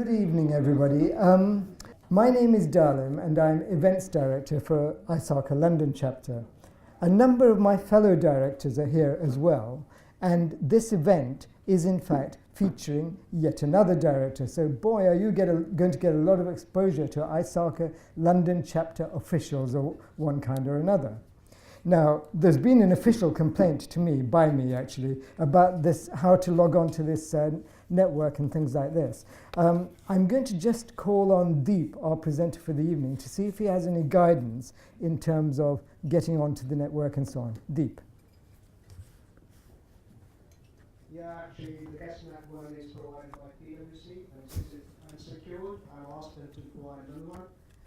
Good evening, everybody. My name is Dalim, and I'm Events Director for ISACA London Chapter. A number of my fellow directors are here as well, and this event is in fact featuring yet another director. So boy, are you going to get a lot of exposure to ISACA London Chapter officials of one kind or another. Now, there's been an official complaint to me, by me actually, about this, how to log on to this network and things like this. I'm going to just call on Deep, our presenter for the evening, to see if he has any guidance in terms of getting onto the network and so on. Deep. Yeah, actually, the guest network is provided by PwC, and since it's unsecured, I've asked them to provide another one.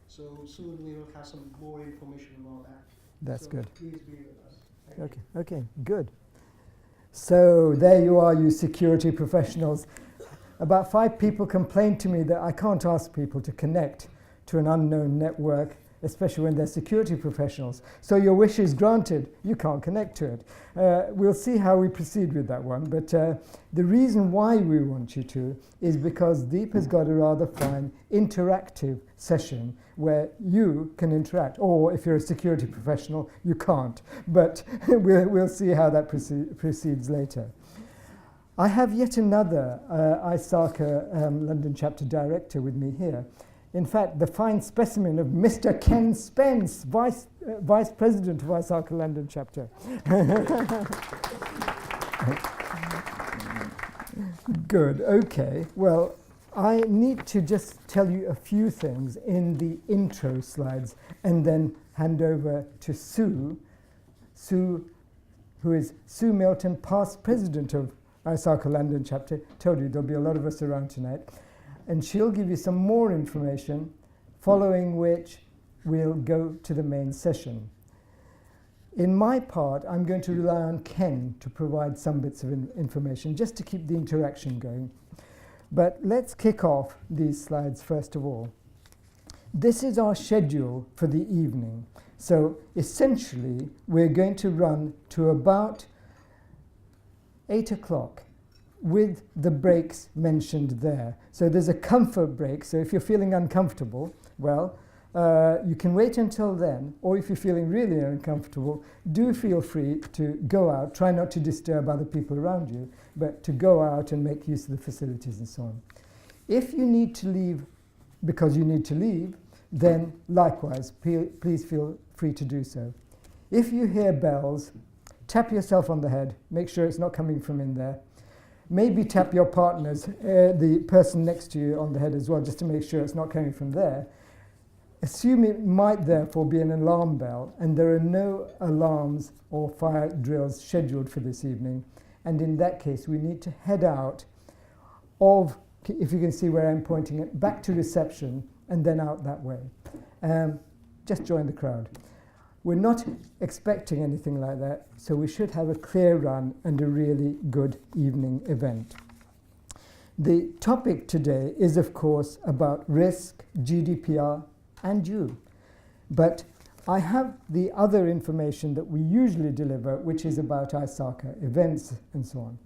So soon we will have some more information about that. That's so good. Please be with us. Okay, good. So there you are, you security professionals. About 5 people complained to me that I can't ask people to connect to an unknown network, especially when they're security professionals. So your wish is granted, you can't connect to it. We'll see how we proceed with that one, but the reason why we want you to is because Deep has got a rather fine interactive session where you can interact, or if you're a security professional, you can't, but we'll see how that proceeds later. I have yet another ISACA London Chapter Director with me here. In fact, the fine specimen of Mr. Ken Spence, Vice President of ISACA London Chapter. Good, okay. Well, I need to just tell you a few things in the intro slides and then hand over to Sue, who is Sue Milton, past President of ISACA London Chapter. Told you there'll be a lot of us around tonight. And she'll give you some more information, following which we'll go to the main session. In my part, I'm going to rely on Ken to provide some bits of information, just to keep the interaction going. But let's kick off these slides first of all. This is our schedule for the evening. So essentially, we're going to run to about 8 o'clock. With the breaks mentioned there. So there's a comfort break, so if you're feeling uncomfortable, well, you can wait until then, or if you're feeling really uncomfortable, do feel free to go out. Try not to disturb other people around you, but to go out and make use of the facilities and so on. If you need to leave because you need to leave, then likewise, please feel free to do so. If you hear bells, tap yourself on the head, make sure it's not coming from in there. Maybe tap your partners, the person next to you, on the head as well, just to make sure it's not coming from there. Assume it might therefore be an alarm bell, and there are no alarms or fire drills scheduled for this evening. And in that case, we need to head out of, if you can see where I'm pointing it, back to reception and then out that way. Just join the crowd. We're not expecting anything like that, so we should have a clear run and a really good evening event. The topic today is, of course, about risk, GDPR, and you. But I have the other information that we usually deliver, which is about ISACA events and so on.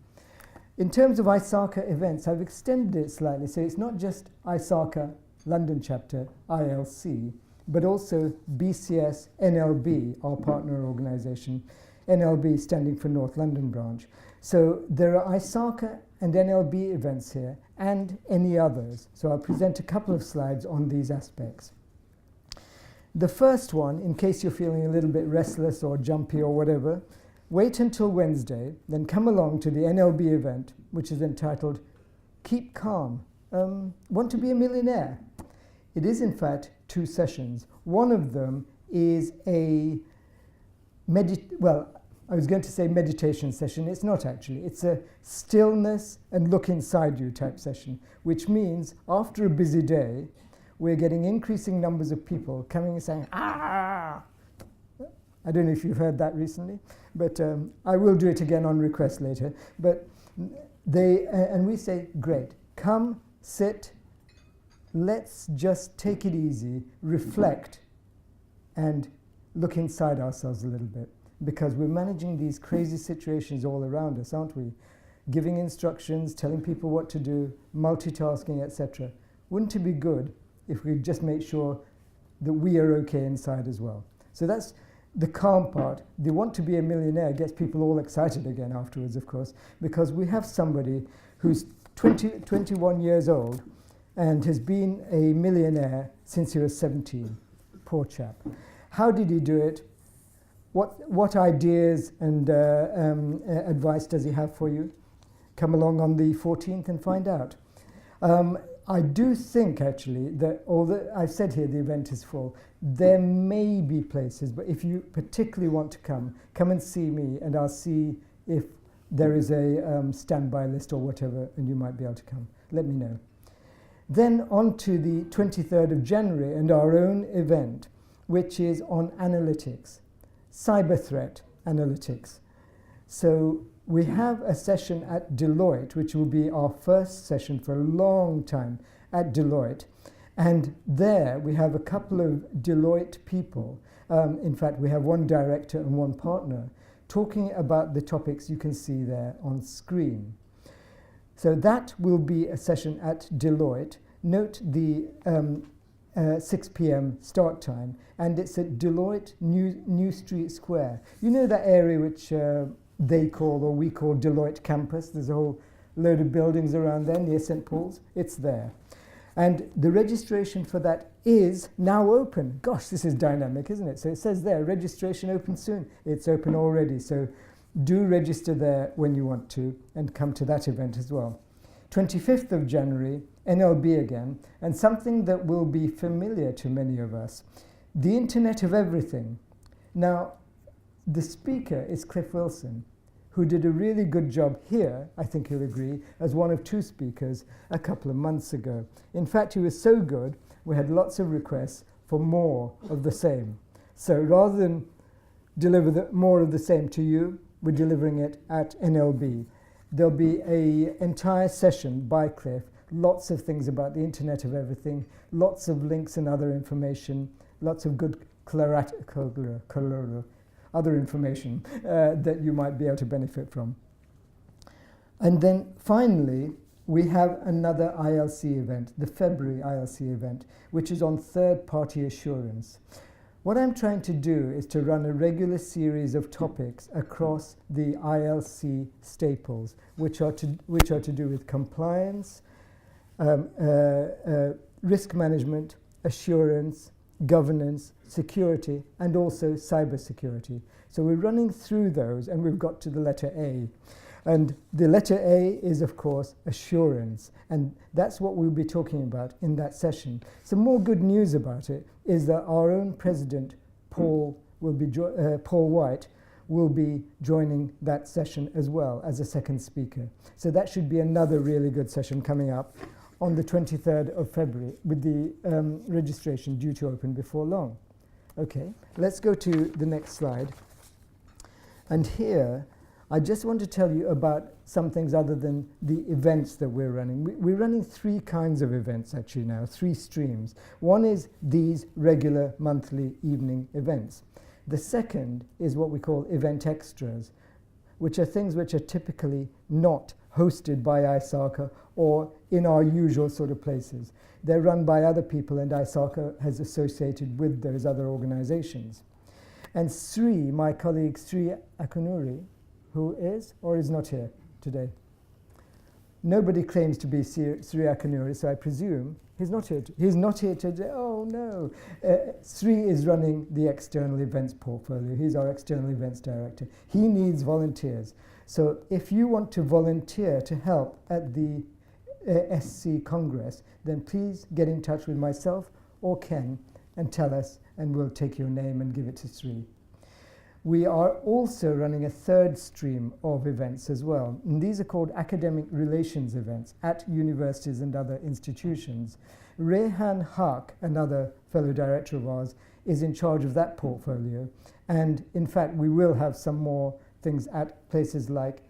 In terms of ISACA events, I've extended it slightly, so it's not just ISACA London Chapter, ILC, but also BCS NLB, our partner organisation, NLB standing for North London branch. So there are ISACA and NLB events here, and any others. So I'll present a couple of slides on these aspects. The first one, in case you're feeling a little bit restless or jumpy or whatever, wait until Wednesday, then come along to the NLB event, which is entitled Keep Calm. Want to be a millionaire? It is, in fact, 2 sessions. One of them is a I was going to say meditation session. It's not actually. It's a stillness and look inside you type session, which means after a busy day, we're getting increasing numbers of people coming and saying, ah! I don't know if you've heard that recently, but I will do it again on request later. But and we say, great, come, sit, let's just take it easy, reflect, and look inside ourselves a little bit, because we're managing these crazy situations all around us, aren't we? Giving instructions, telling people what to do, multitasking, etc. wouldn't it be good if we just make sure that we are okay inside as well? So that's the calm part. The want to be a millionaire gets people all excited again afterwards, of course, because we have somebody who's 21 years old and has been a millionaire since he was 17. Poor chap. How did he do it? What ideas and advice does he have for you? Come along on the 14th and find out. I do think, actually, that although I've said here the event is full, there may be places, but if you particularly want to come and see me, and I'll see if there is a standby list or whatever, and you might be able to come. Let me know. Then on to the 23rd of January and our own event, which is on analytics, cyber threat analytics. So we have a session at Deloitte, which will be our first session for a long time at Deloitte. And there we have a couple of Deloitte people. In fact, we have one director and one partner talking about the topics you can see there on screen. So that will be a session at Deloitte. Note the 6 p.m. start time, and it's at Deloitte New Street Square. You know that area which they call, or we call, Deloitte campus? There's a whole load of buildings around there near St. Paul's. It's there. And the registration for that is now open. Gosh, this is dynamic, isn't it? So it says there, registration open soon. It's open already. So do register there when you want to and come to that event as well. 25th of January, NLB again, and something that will be familiar to many of us, the Internet of Everything. Now, the speaker is Cliff Wilson, who did a really good job here, I think you'll agree, as one of two speakers a couple of months ago. In fact, he was so good, we had lots of requests for more of the same. So rather than deliver more of the same to you, we're delivering it at NLB. There'll be an entire session by Cliff, lots of things about the Internet of Everything, lots of links and other information, lots of good other information that you might be able to benefit from. And then finally, we have another ILC event, the February ILC event, which is on third-party assurance. What I'm trying to do is to run a regular series of topics across the ILC staples, which are to do with compliance, risk management, assurance, governance, security, and also cybersecurity. So we're running through those, and we've got to the letter A. And the letter A is, of course, assurance, and that's what we'll be talking about in that session. Some more good news about it is that our own president, Paul White, will be joining that session as well as a second speaker. So that should be another really good session coming up on the 23rd of February, with the registration due to open before long. Okay, let's go to the next slide. And here, I just want to tell you about some things other than the events that we're running. We're running three kinds of events actually now, three streams. One is these regular monthly evening events. The second is what we call event extras, which are things which are typically not hosted by ISACA or in our usual sort of places. They're run by other people, and ISACA has associated with those other organizations. And Sri, my colleague Sri Akunuri, who is or is not here today. Nobody claims to be Sri Akunuri, so I presume he's not here. He's not here today. Oh no. Sri is running the external events portfolio. He's our external events director. He needs volunteers. So if you want to volunteer to help at the SC Congress, then please get in touch with myself or Ken and tell us, and we'll take your name and give it to Sri. We are also running a third stream of events as well. And these are called academic relations events at universities and other institutions. Rehan Haq, another fellow director of ours, is in charge of that portfolio. And in fact, we will have some more things at places like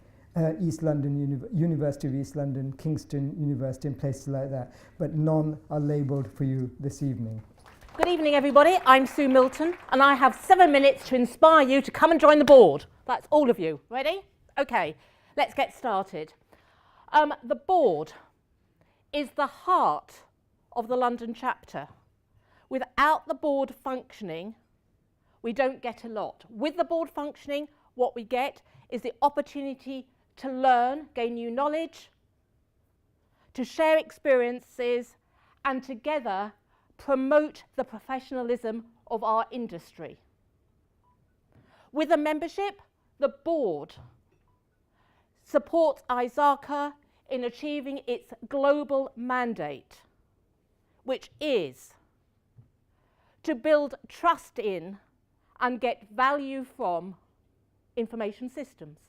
East London, University of East London, Kingston University, and places like that. But none are labelled for you this evening. Good evening, everybody. I'm Sue Milton, and I have 7 minutes to inspire you to come and join the board. That's all of you. Ready? Okay, let's get started. The board is the heart of the London chapter. Without the board functioning, we don't get a lot. With the board functioning, what we get is the opportunity to learn, gain new knowledge, to share experiences, and together promote the professionalism of our industry. With a membership, the board supports ISACA in achieving its global mandate, which is to build trust in and get value from information systems.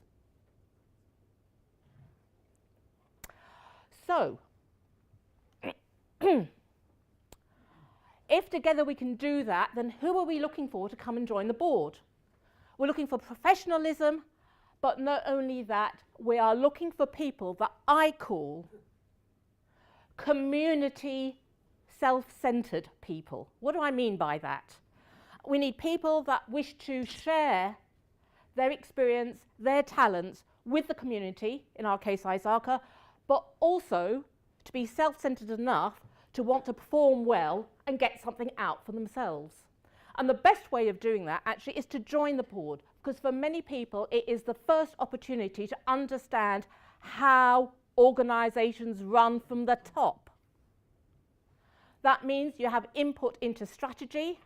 So, if together we can do that, then who are we looking for to come and join the board? We're looking for professionalism, but not only that, we are looking for people that I call community self-centered people. What do I mean by that? We need people that wish to share their experience, their talents with the community, in our case ISACA, but also to be self-centered enough to want to perform well and get something out for themselves. And the best way of doing that actually is to join the board, because for many people it is the first opportunity to understand how organisations run from the top. That means you have input into strategy,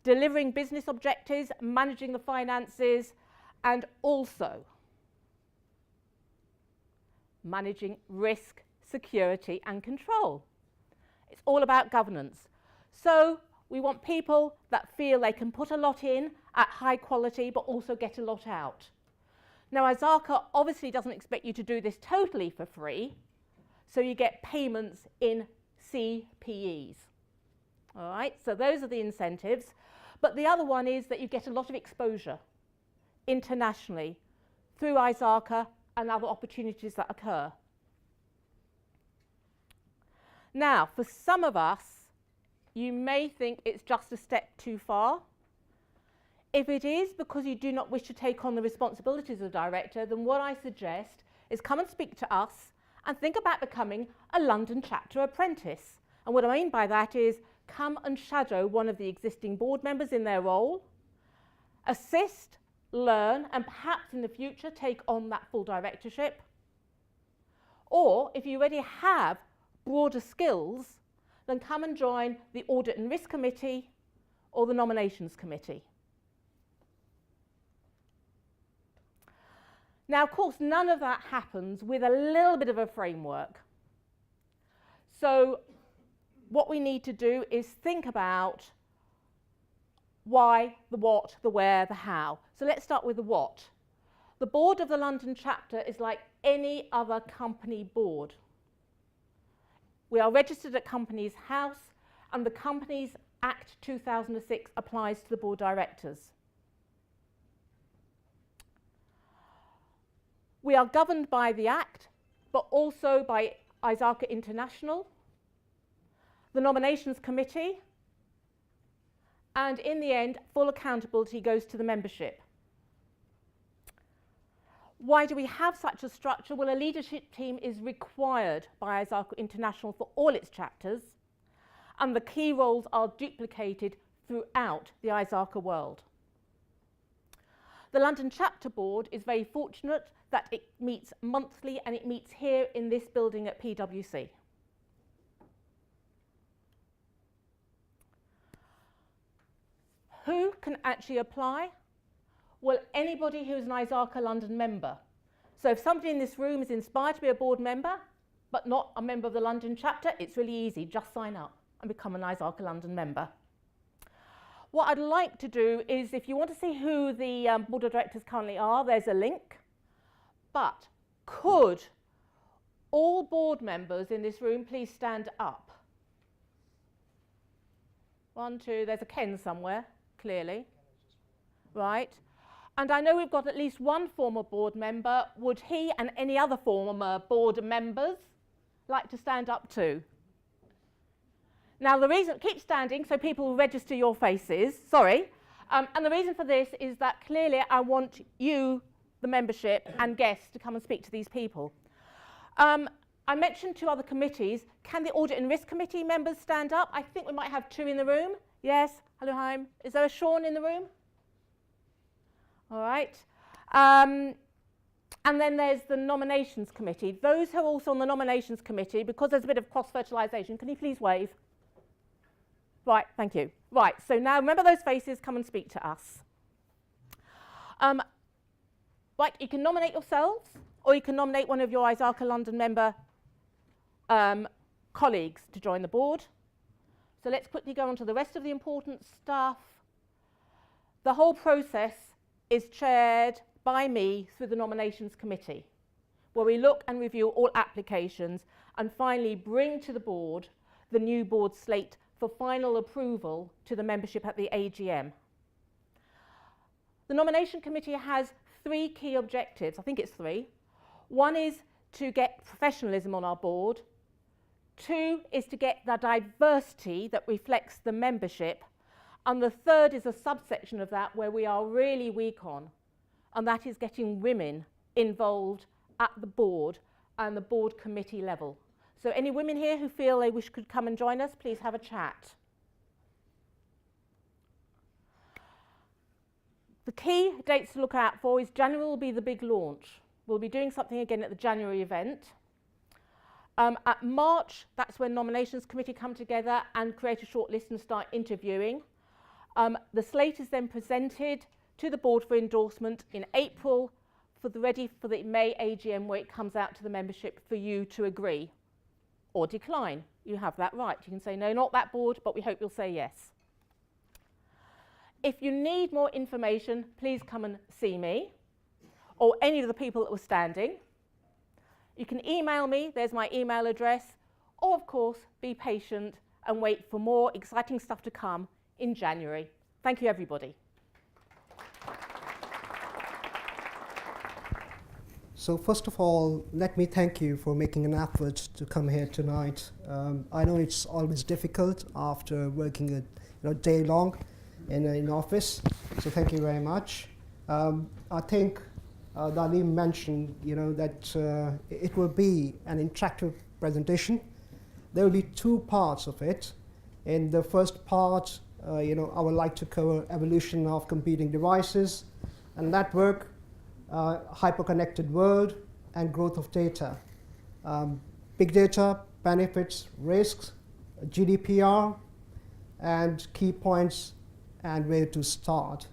delivering business objectives, managing the finances, and also managing risk, security, and control. It's all about governance. So we want people that feel they can put a lot in at high quality, but also get a lot out. Now, ISACA obviously doesn't expect you to do this totally for free, so you get payments in CPEs. All right, so those are the incentives. But the other one is that you get a lot of exposure internationally through ISACA and other opportunities that occur. Now, for some of us, you may think it's just a step too far. If it is because you do not wish to take on the responsibilities of a director, then what I suggest is come and speak to us and think about becoming a London chapter apprentice. And what I mean by that is come and shadow one of the existing board members in their role, assist, learn, and perhaps in the future take on that full directorship. Or if you already have broader skills, then come and join the Audit and Risk Committee or the Nominations Committee. Now, of course, none of that happens with a little bit of a framework. So what we need to do is think about why, the what, the where, the how. So let's start with the what. The board of the London chapter is like any other company board. We are registered at Companies House, and the Companies Act 2006 applies to the board directors. We are governed by the Act, but also by ISACA International, the Nominations Committee, and in the end, full accountability goes to the membership. Why do we have such a structure? Well, a leadership team is required by ISACA International for all its chapters, and the key roles are duplicated throughout the ISACA world. The London Chapter Board is very fortunate that it meets monthly, and it meets here in this building at PwC. Who can actually apply? Well, anybody who's an ISACA London member. So if somebody in this room is inspired to be a board member, but not a member of the London chapter, it's really easy. Just sign up and become an ISACA London member. What I'd like to do is, if you want to see who the board of directors currently are, there's a link. But could all board members in this room please stand up? 1, 2, there's a Ken somewhere, clearly. Right. And I know we've got at least one former board member. Would he and any other former board members like to stand up too? Now, the reason, keep standing so people will register your faces, sorry. And the reason for this is that clearly I want you, the membership and guests, to come and speak to these people. I mentioned 2 other committees. Can the Audit and Risk Committee members stand up? I think we might have 2 in the room. Yes, hello, Haim. Is there a Sean in the room? All right. And then there's the Nominations Committee. Those who are also on the Nominations Committee, because there's a bit of cross-fertilisation, can you please wave? Right, thank you. Right, so now remember those faces, come and speak to us. Right, you can nominate yourselves, or you can nominate one of your ISACA London member colleagues to join the board. So let's quickly go on to the rest of the important stuff. The whole process is chaired by me through the Nominations Committee, where we look and review all applications and finally bring to the board the new board slate for final approval to the membership at the AGM. The Nomination Committee has 3 key objectives. I think it's 3. One is to get professionalism on our board. 2 is to get the diversity that reflects the membership. And the 3rd is a subsection of that where we are really weak on, and that is getting women involved at the board and the board committee level. So any women here who feel they wish could come and join us, please have a chat. The key dates to look out for is January will be the big launch. We'll be doing something again at the January event. At March, that's when Nominations Committee come together and create a short list and start interviewing. The slate is then presented to the board for endorsement in April, ready for the May AGM, where it comes out to the membership for you to agree or decline. You have that right. You can say, no, not that board, but we hope you'll say yes. If you need more information, please come and see me or any of the people that were standing. You can email me, there's my email address, or of course, be patient and wait for more exciting stuff to come in January. Thank you, everybody. So first of all, let me thank you for making an effort to come here tonight. I know it's always difficult after working a day long in an office, so thank you very much. I think Dalim mentioned, that it will be an interactive presentation. There will be 2 parts of it. In the first part, I would like to cover evolution of computing devices and network, hyper-connected world, and growth of data. Big data, benefits, risks, GDPR, and key points and where to start.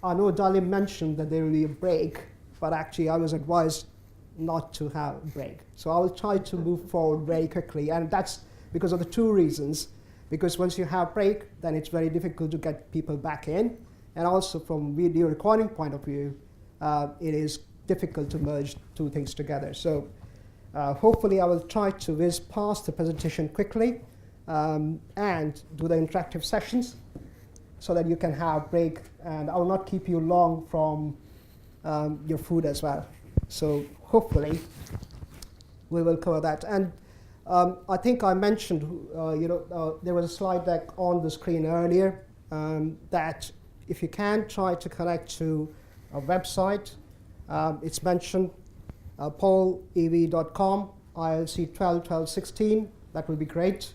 I know Dalim mentioned that there will be a break, but actually I was advised not to have a break. So I will try to move forward very quickly, and that's because of the 2 reasons. Because once you have a break, then it's very difficult to get people back in. And also from video recording point of view, it is difficult to merge 2 things together. So hopefully I will try to whiz past the presentation quickly and do the interactive sessions so that you can have a break. And I will not keep you long from your food as well. So hopefully we will cover that. And I think I mentioned, there was a slide deck on the screen earlier that if you can try to connect to a website, it's mentioned polev.com, ILC 121216, that would be great.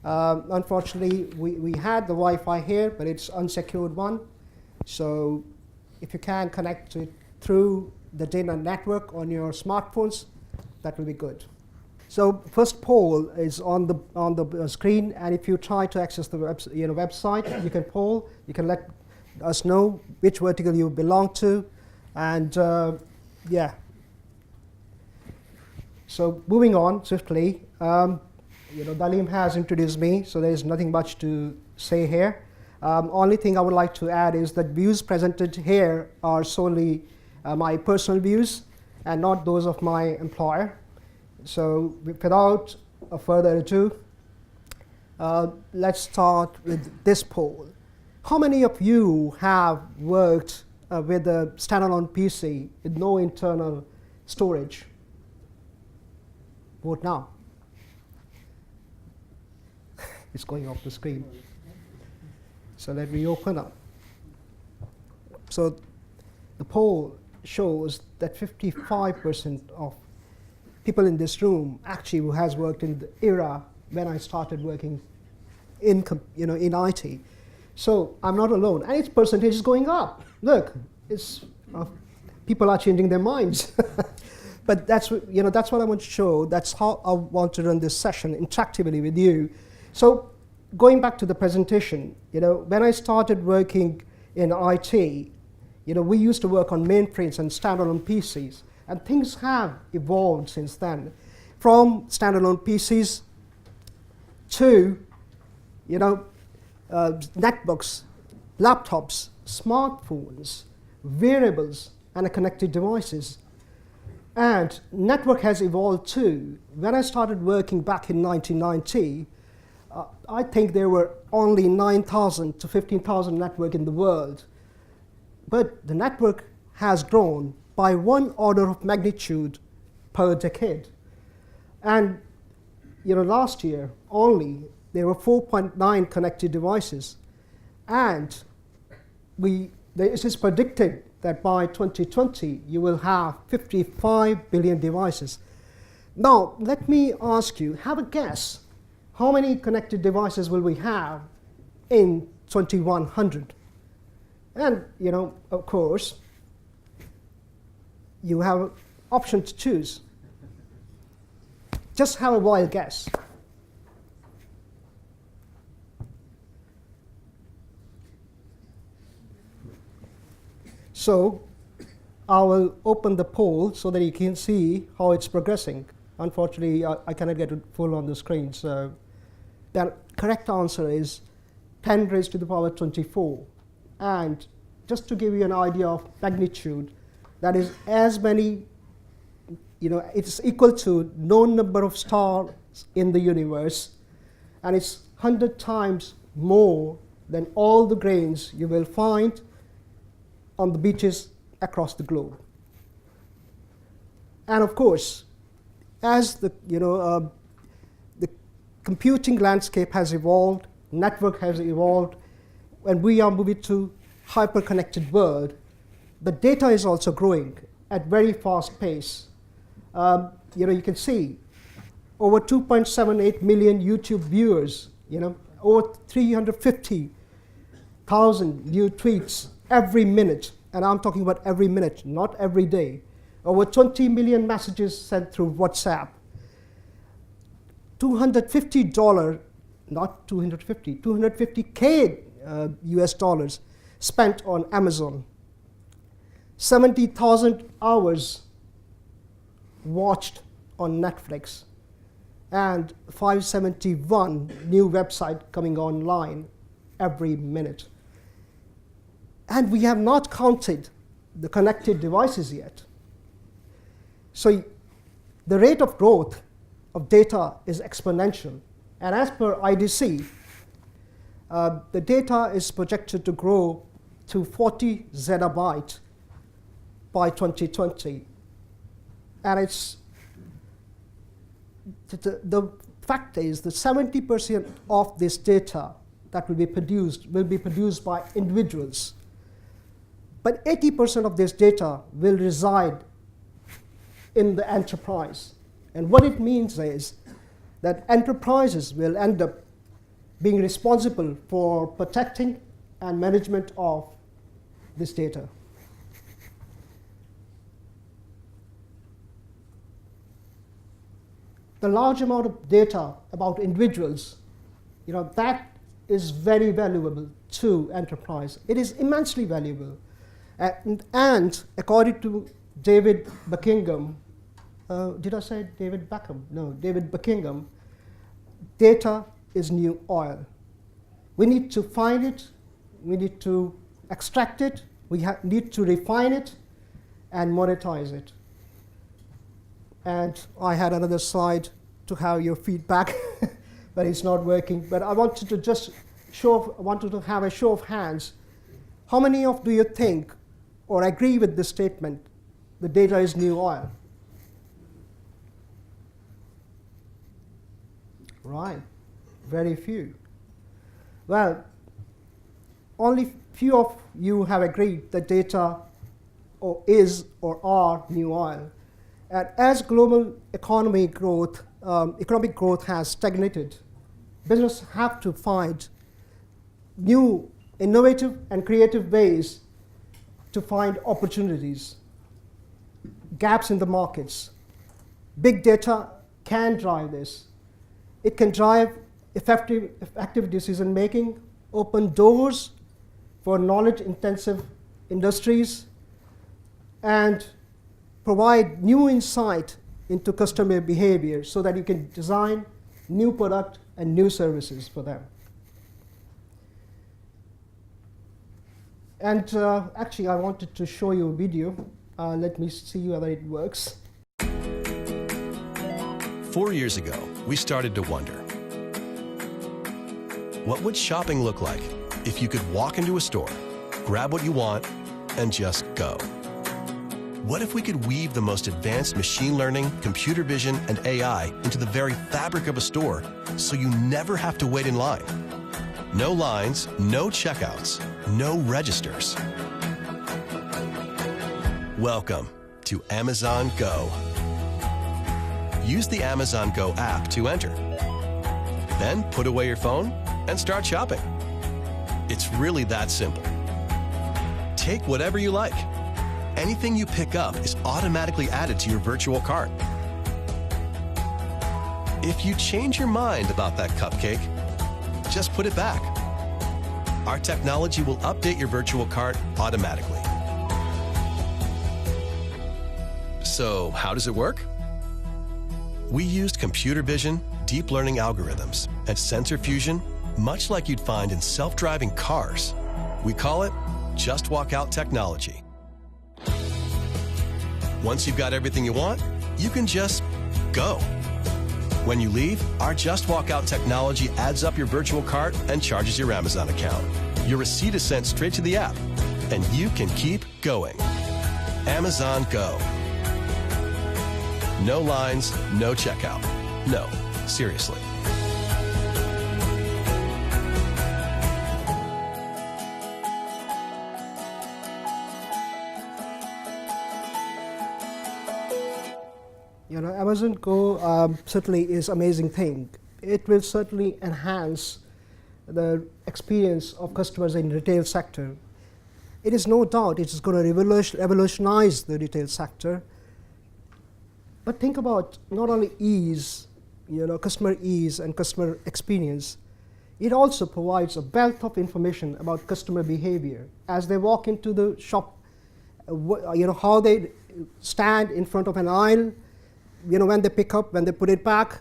Unfortunately, we had the Wi-Fi here, but it's unsecured one. So if you can connect to it through the data network on your smartphones, that will be good. So first poll is on the screen, and if you try to access the website, you can poll. You can let us know which vertical you belong to, and yeah. So moving on swiftly, Dalim has introduced me, so there is nothing much to say here. Only thing I would like to add is that views presented here are solely my personal views and not those of my employer. So without further ado, let's start with this poll. How many of you have worked with a standalone PC with no internal storage? Vote now. It's going off the screen. So let me open up. So the poll shows that 55% of people in this room actually who has worked in the era when I started working in IT. So I'm not alone, and its percentage is going up. Look, it's people are changing their minds. But that's what I want to show. That's how I want to run this session interactively with you. So going back to the presentation, when I started working in IT, we used to work on mainframes and standalone PCs, and things have evolved since then. From standalone PCs to, netbooks, laptops, smartphones, wearables, and connected devices. And network has evolved too. When I started working back in 1990, I think there were only 9,000 to 15,000 networks in the world. But the network has grown by one order of magnitude per decade. And last year only, there were 4.9 connected devices. And it is predicted that by 2020, you will have 55 billion devices. Now, let me ask you, have a guess. How many connected devices will we have in 2100? And, of course, you have an option to choose. Just have a wild guess. So I will open the poll so that you can see how it's progressing. Unfortunately, I cannot get it full on the screen. So the correct answer is 10 raised to the power 24. And just to give you an idea of magnitude, that is as many, it's equal to known number of stars in the universe, and it's 100 times more than all the grains you will find on the beaches across the globe. And of course, as the computing landscape has evolved, network has evolved, and we are moving to hyper-connected world, the data is also growing at very fast pace. You can see over 2.78 million YouTube viewers, over 350,000 new tweets every minute, and I'm talking about every minute, not every day. Over 20 million messages sent through WhatsApp. $250, not 250, 250K US dollars spent on Amazon. 70,000 hours watched on Netflix, and 571 new websites coming online every minute. And we have not counted the connected devices yet. So the rate of growth of data is exponential. And as per IDC, the data is projected to grow to 40 zettabytes by 2020. And the fact is that 70% of this data that will be produced by individuals. But 80% of this data will reside in the enterprise. And what it means is that enterprises will end up being responsible for protecting and management of this data. The large amount of data about individuals, that is very valuable to enterprise. It is immensely valuable. And according to David Buckingham, did I say David Beckham? No, David Buckingham, data is new oil. We need to find it, we need to extract it, we need to refine it and monetize it. And I had another slide to have your feedback, but it's not working. But I wanted to just wanted to have a show of hands. How many of you think or agree with this statement, the data is new oil? Right, very few. Well, only few of you have agreed that data is or are new oil. And as global economic growth has stagnated, businesses have to find new, innovative, and creative ways to find opportunities, gaps in the markets. Big data can drive this. It can drive effective decision making, open doors for knowledge-intensive industries, and provide new insight into customer behavior so that you can design new product and new services for them. And actually, I wanted to show you a video. Let me see whether it works. 4 years ago, we started to wonder, what would shopping look like if you could walk into a store, grab what you want, and just go? What if we could weave the most advanced machine learning, computer vision, and AI into the very fabric of a store so you never have to wait in line? No lines, no checkouts, no registers. Welcome to Amazon Go. Use the Amazon Go app to enter. Then put away your phone and start shopping. It's really that simple. Take whatever you like. Anything you pick up is automatically added to your virtual cart. If you change your mind about that cupcake, just put it back. Our technology will update your virtual cart automatically. So, how does it work? We used computer vision, deep learning algorithms, and sensor fusion, much like you'd find in self-driving cars. We call it Just Walk Out technology. Once you've got everything you want, you can just go. When you leave, our Just Walk Out technology adds up your virtual cart and charges your Amazon account. Your receipt is sent straight to the app, and you can keep going. Amazon Go. No lines, no checkout. No, seriously. You know, Amazon Go certainly is an amazing thing. It will certainly enhance the experience of customers in the retail sector. It is no doubt it is going to revolutionize the retail sector. But think about not only ease, you know, customer ease and customer experience, it also provides a wealth of information about customer behavior. As they walk into the shop, you know, how they stand in front of an aisle, you know, when they pick up, when they put it back,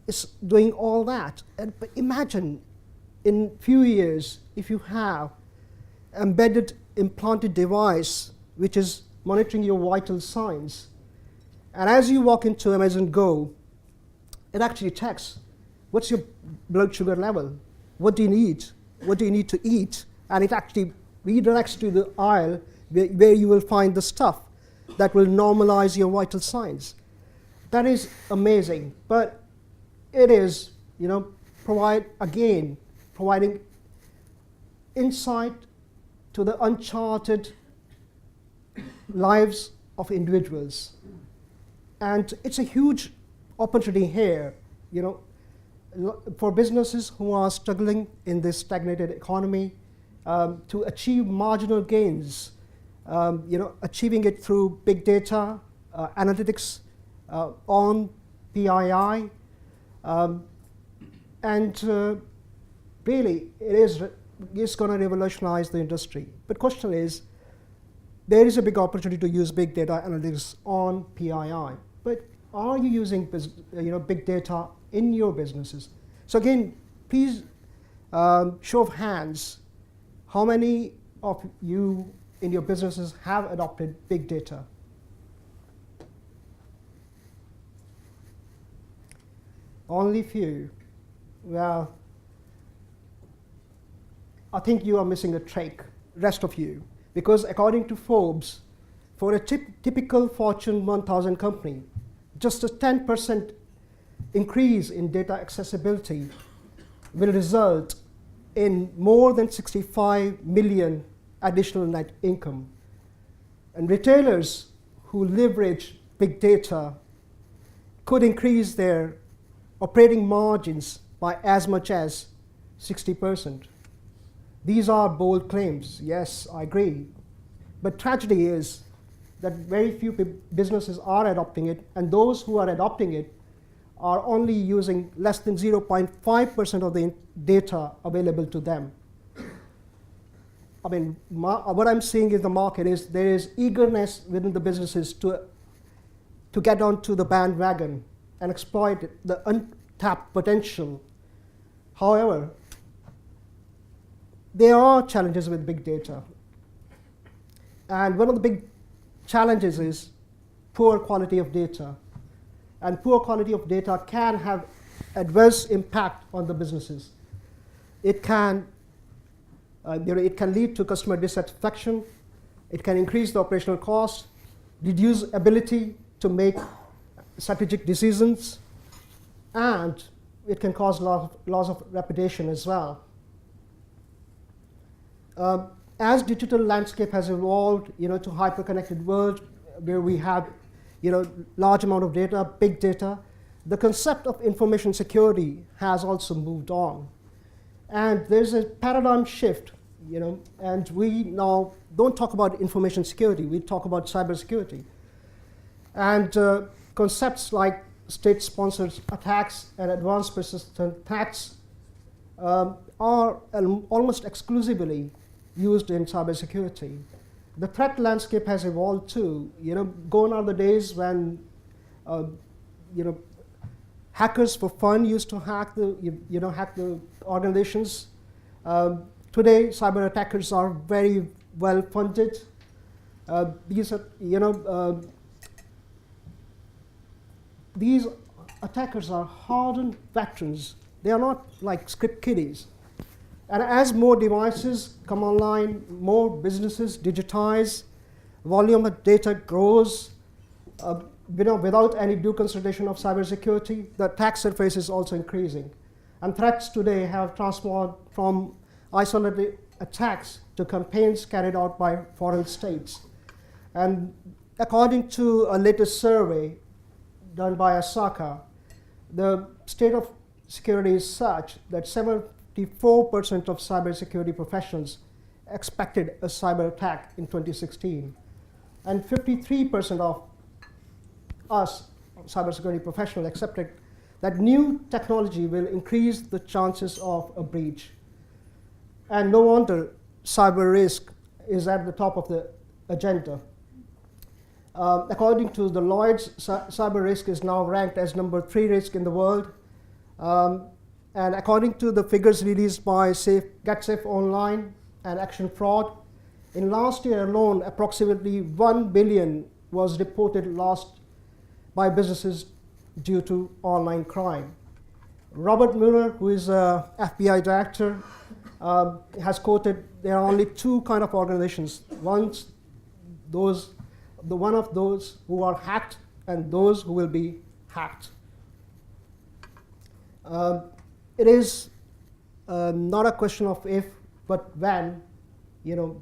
it's doing all that. But imagine in few years, if you have embedded implanted device which is monitoring your vital signs, and as you walk into Amazon Go, it actually checks what's your blood sugar level, what do you need, what do you need to eat, and it actually redirects to the aisle where you will find the stuff that will normalize your vital signs. That is amazing, but it is, you know, providing insight to the uncharted lives of individuals. And it's a huge opportunity here, you know, for businesses who are struggling in this stagnated economy to achieve marginal gains, you know, achieving it through big data, analytics, on PII, and really it's going to revolutionize the industry. But question is, there is a big opportunity to use big data analytics on PII, but are you using you know, big data in your businesses? So again, please, show of hands, how many of you in your businesses have adopted big data? Only few. Well, I think you are missing a trick, rest of you, because according to Forbes, for a typical Fortune 1000 company, just a 10% increase in data accessibility will result in more than 65 million additional net income. And retailers who leverage big data could increase their operating margins by as much as 60%. These are bold claims. Yes, I agree. But tragedy is that very few businesses are adopting it, and those who are adopting it are only using less than 0.5% of the data available to them. I mean, what I'm seeing in the market is there is eagerness within the businesses to get onto the bandwagon and exploit the untapped potential. However, there are challenges with big data. And one of the big challenges is poor quality of data. And poor quality of data can have adverse impact on the businesses. It can lead to customer dissatisfaction. It can increase the operational cost, reduce ability to make strategic decisions, and it can cause loss of reputation as well. As digital landscape has evolved, to hyper-connected world where we have, large amount of data, big data, the concept of information security has also moved on. And there's a paradigm shift, and we now don't talk about information security, we talk about cybersecurity. And concepts like state-sponsored attacks and advanced persistent attacks are almost exclusively used in cybersecurity. The threat landscape has evolved too. Gone are the days when, hackers for fun used to hack the organizations. Today, cyber attackers are very well funded. These attackers are hardened veterans. They are not like script kiddies. And as more devices come online, more businesses digitize, volume of data grows, without any due consideration of cybersecurity, the attack surface is also increasing. And threats today have transformed from isolated attacks to campaigns carried out by foreign states. And according to a latest survey done by ISACA, the state of security is such that 74% of cybersecurity professionals expected a cyber attack in 2016. And 53% of us, cybersecurity professionals, accepted that new technology will increase the chances of a breach. And no wonder cyber risk is at the top of the agenda. According to the Lloyd's, cyber risk is now ranked as number 3 risk in the world. And according to the figures released by GetSafe Online and Action Fraud, in last year alone, approximately 1 billion was reported lost by businesses due to online crime. Robert Mueller, who is a FBI director, has quoted there are only 2 kind of organizations. One of those who are hacked and those who will be hacked. It is not a question of if, but when,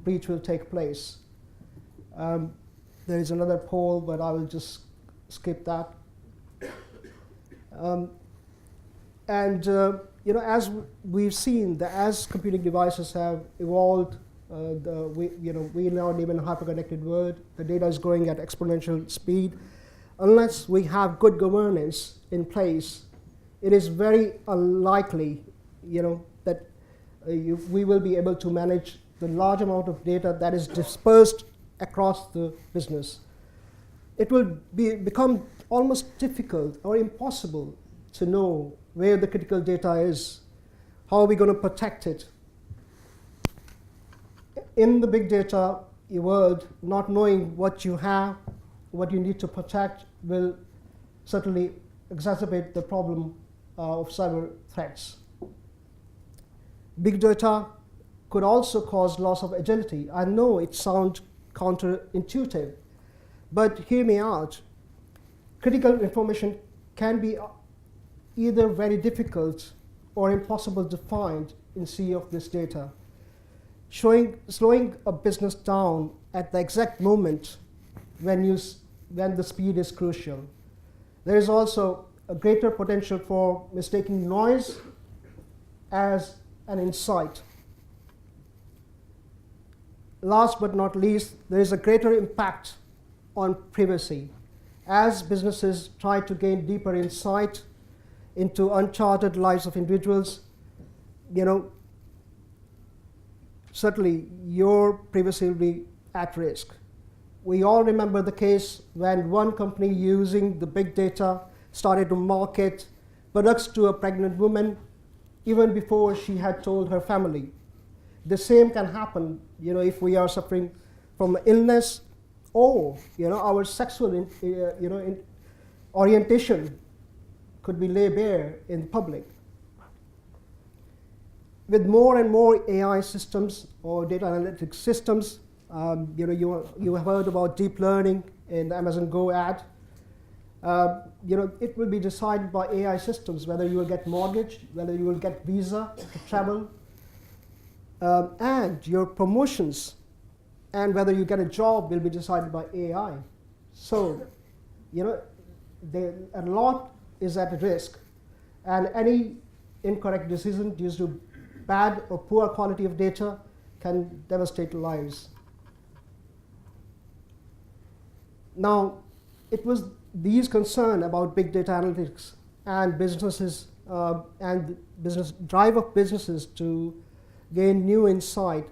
breach will take place. There is another poll, but I will just skip that. As we've seen, as computing devices have evolved, we now live in a hyper-connected world. The data is growing at exponential speed. Unless we have good governance in place, it is very unlikely, that we will be able to manage the large amount of data that is dispersed across the business. It will become almost difficult or impossible to know where the critical data is. How are we going to protect it? In the big data world, not knowing what you have, what you need to protect, will certainly exacerbate the problem of cyber threats. Big data could also cause loss of agility. I know it sounds counterintuitive, but hear me out. Critical information can be either very difficult or impossible to find in sea of this data. Slowing a business down at the exact moment when you when the speed is crucial. There is also a greater potential for mistaking noise as an insight. Last but not least, there is a greater impact on privacy. As businesses try to gain deeper insight into uncharted lives of individuals, certainly your privacy will be at risk. We all remember the case when one company using the big data started to market products to a pregnant woman even before she had told her family. The same can happen, if we are suffering from illness or, our sexual, orientation could be laid bare in public. With more and more AI systems or data analytics systems, you have heard about deep learning in the Amazon Go ad. It will be decided by AI systems whether you will get mortgage, whether you will get visa to travel, and your promotions and whether you get a job will be decided by AI. So, a lot is at risk, and any incorrect decision due to bad or poor quality of data can devastate lives. Now, it was these concerns about big data analytics and businesses and business drive of businesses to gain new insight,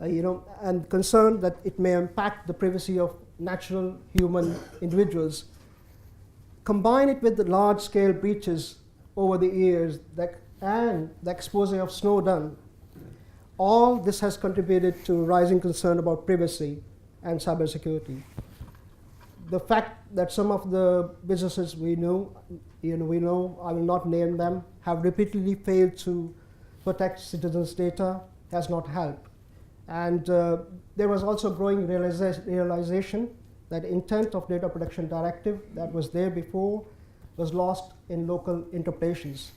and concern that it may impact the privacy of natural human individuals. Combine it with the large-scale breaches over the years and the exposure of Snowden. All this has contributed to rising concern about privacy and cybersecurity. The fact that some of the businesses we know, I will not name them, have repeatedly failed to protect citizens' data has not helped. And there was also growing realization that intent of data protection directive that was there before was lost in local interpretations.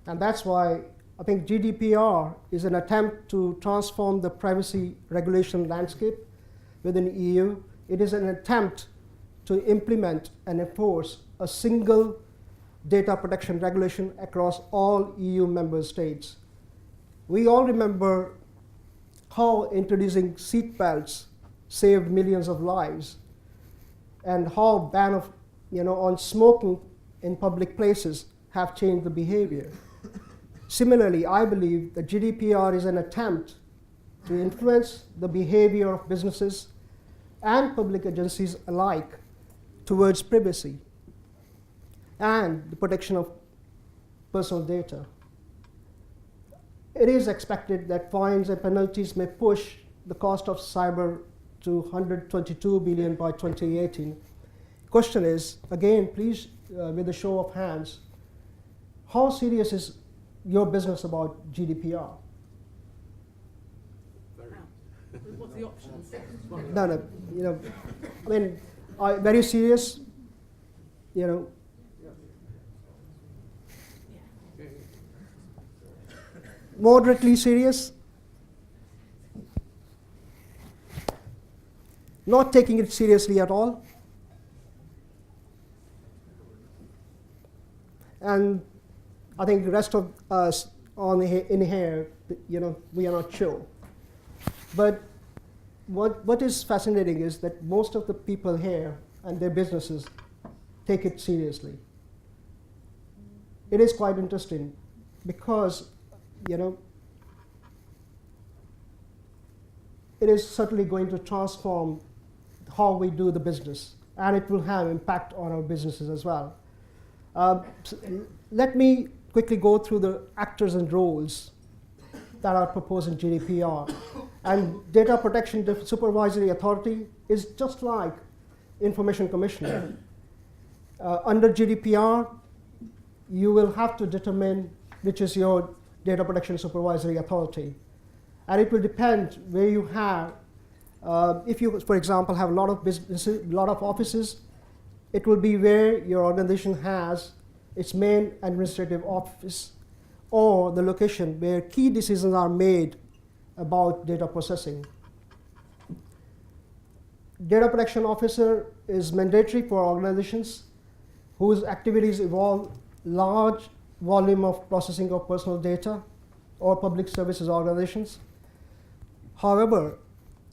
And that's why I think GDPR is an attempt to transform the privacy regulation landscape within the EU. It is an attempt to implement and enforce a single data protection regulation across all EU member states. We all remember how introducing seat belts saved millions of lives, and how ban of, on smoking in public places have changed the behavior. Similarly, I believe that GDPR is an attempt to influence the behavior of businesses and public agencies alike towards privacy and the protection of personal data. It is expected that fines and penalties may push the cost of cyber to 122 billion by 2018. Question is, again, please, with a show of hands, how serious is your business about GDPR? What's the options? No, very serious, moderately serious, not taking it seriously at all, and I think the rest of us in here, we are not sure. But what is fascinating is that most of the people here and their businesses take it seriously. It is quite interesting because, it is certainly going to transform how we do the business, and it will have impact on our businesses as well. Let me quickly go through the actors and roles that are proposed in GDPR. And Data Protection Supervisory Authority is just like Information Commissioner. Under GDPR, you will have to determine which is your Data Protection Supervisory Authority. And it will depend where you have. If you, for example, have a lot of businesses, a lot of offices, it will be where your organization has its main administrative office, or the location where key decisions are made about data processing. Data Protection Officer is mandatory for organizations whose activities involve large volume of processing of personal data or public services organizations. However,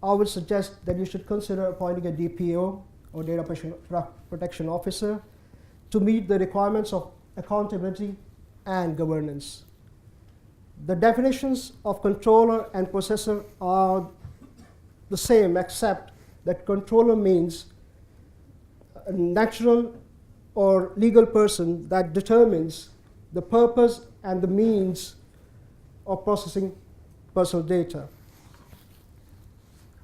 I would suggest that you should consider appointing a DPO or data protection officer to meet the requirements of accountability and governance. The definitions of controller and processor are the same, except that controller means a natural or legal person that determines the purpose and the means of processing personal data.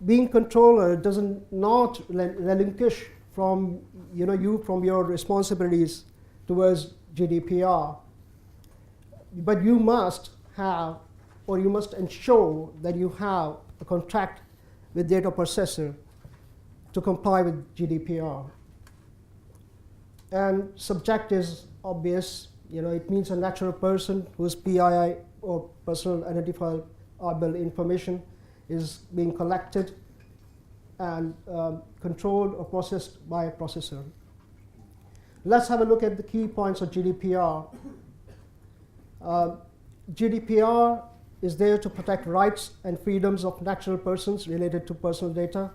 Being controller doesn't not relinquish from from your responsibilities towards GDPR, but you must have, or you must ensure that you have a contract with data processor to comply with GDPR. And subject is obvious. It means a natural person whose PII or personal identifiable information is being collected and controlled or processed by a processor. Let's have a look at the key points of GDPR. GDPR is there to protect rights and freedoms of natural persons related to personal data.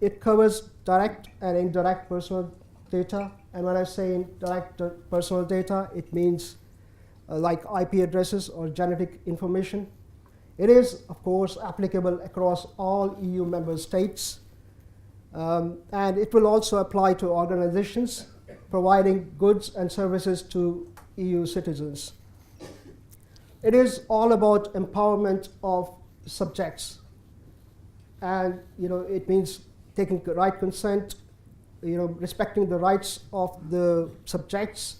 It covers direct and indirect personal data. And when I say indirect personal data, it means like IP addresses or genetic information. It is, of course, applicable across all EU member states. And it will also apply to organizations providing goods and services to EU citizens. It is all about empowerment of subjects. And it means taking the right consent, respecting the rights of the subjects,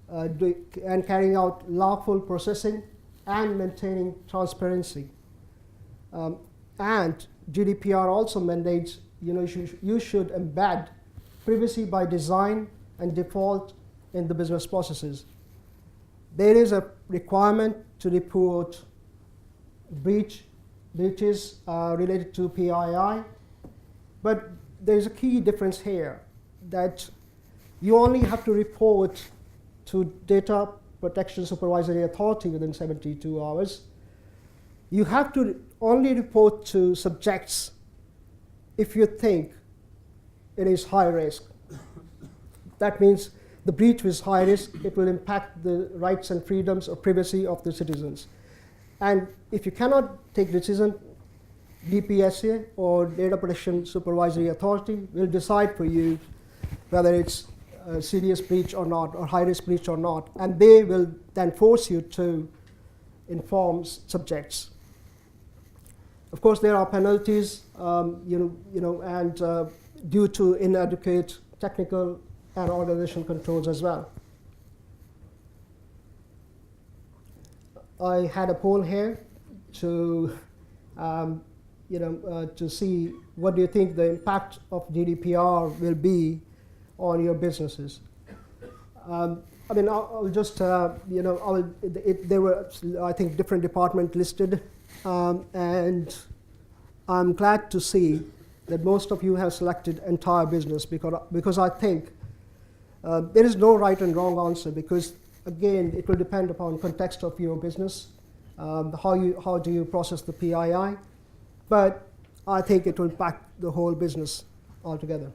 and carrying out lawful processing and maintaining transparency. And GDPR also mandates you should embed privacy by design and default in the business processes. There is a requirement to report breaches related to PII, but there's a key difference here that you only have to report to Data Protection Supervisory Authority within 72 hours. You have to only report to subjects if you think it is high risk. That means the breach is high risk, it will impact the rights and freedoms or privacy of the citizens. And if you cannot take decision, DPSA or Data Protection Supervisory Authority will decide for you whether it's a serious breach or not, or high risk breach or not, and they will then force you to inform subjects. Of course, there are penalties, and due to inadequate technical and organizational controls as well. I had a poll here to see what do you think the impact of GDPR will be on your businesses. I'll just, there were, I think, different departments listed, and I'm glad to see that most of you have selected entire business because I think there is no right and wrong answer, because again, it will depend upon context of your business, how do you process the PII, but I think it will impact the whole business altogether.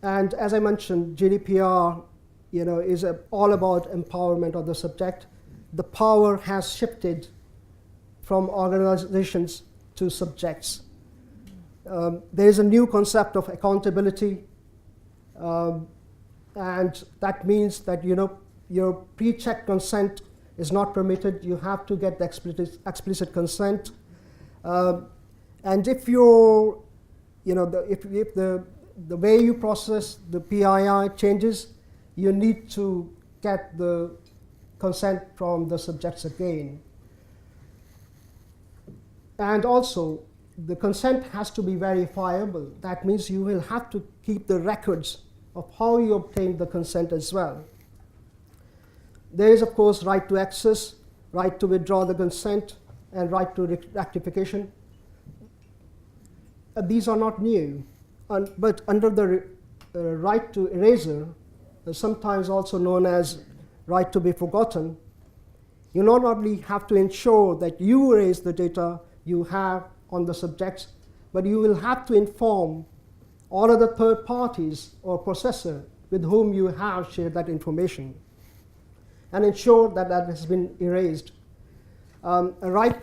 And as I mentioned, GDPR, is all about empowerment of the subject. The power has shifted from organizations to subjects. There is a new concept of accountability, and that means that your pre-check consent is not permitted. You have to get the explicit consent, and if you're, if the way you process the PII changes, you need to get the consent from the subjects again. And also, the consent has to be verifiable. That means you will have to keep the records of how you obtained the consent as well. There is, of course, right to access, right to withdraw the consent, and right to rectification. these are not new, but under the right to erasure, sometimes also known as right to be forgotten, you not only have to ensure that you erase the data you have on the subjects, but you will have to inform all other third parties or processor with whom you have shared that information and ensure that that has been erased. A right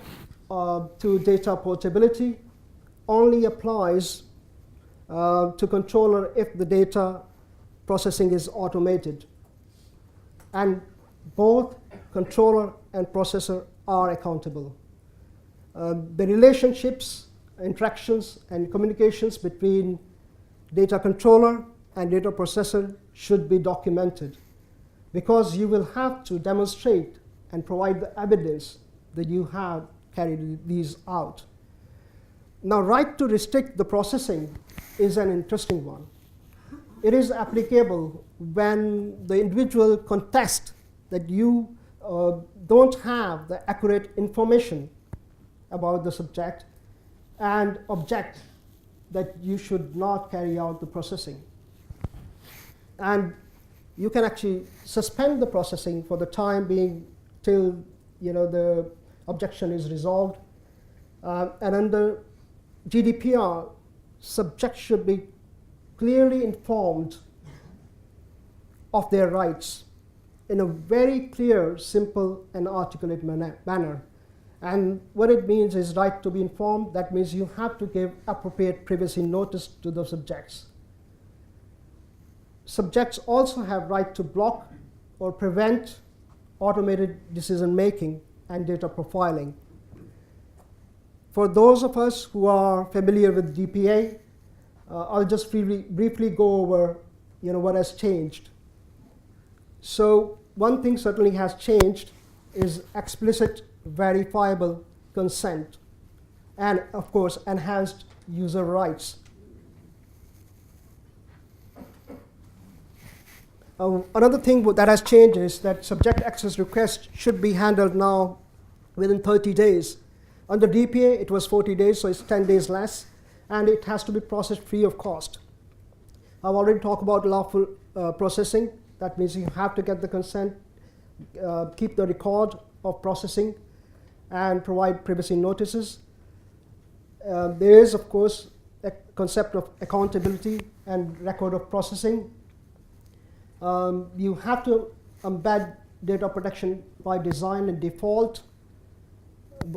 to data portability only applies to controller if the data processing is automated. And both controller and processor are accountable. The relationships, interactions, and communications between data controller and data processor should be documented, because you will have to demonstrate and provide the evidence that you have carried these out. Now, right to restrict the processing is an interesting one. It is applicable when the individual contests that you don't have the accurate information about the subject and object that you should not carry out the processing. And you can actually suspend the processing for the time being till the objection is resolved. And under GDPR, subjects should be clearly informed of their rights in a very clear, simple, and articulate manner. And what it means is right to be informed. That means you have to give appropriate privacy notice to the subjects. Subjects also have right to block or prevent automated decision making and data profiling. For those of us who are familiar with DPA, I'll just briefly go over what has changed. So one thing certainly has changed is explicit verifiable consent and, of course, enhanced user rights. Another thing that has changed is that subject access requests should be handled now within 30 days. Under DPA, it was 40 days, so it's 10 days less, and it has to be processed free of cost. I've already talked about lawful processing. That means you have to get the consent, keep the record of processing, and provide privacy notices. There is, of course, a concept of accountability and record of processing. You have to embed data protection by design and default.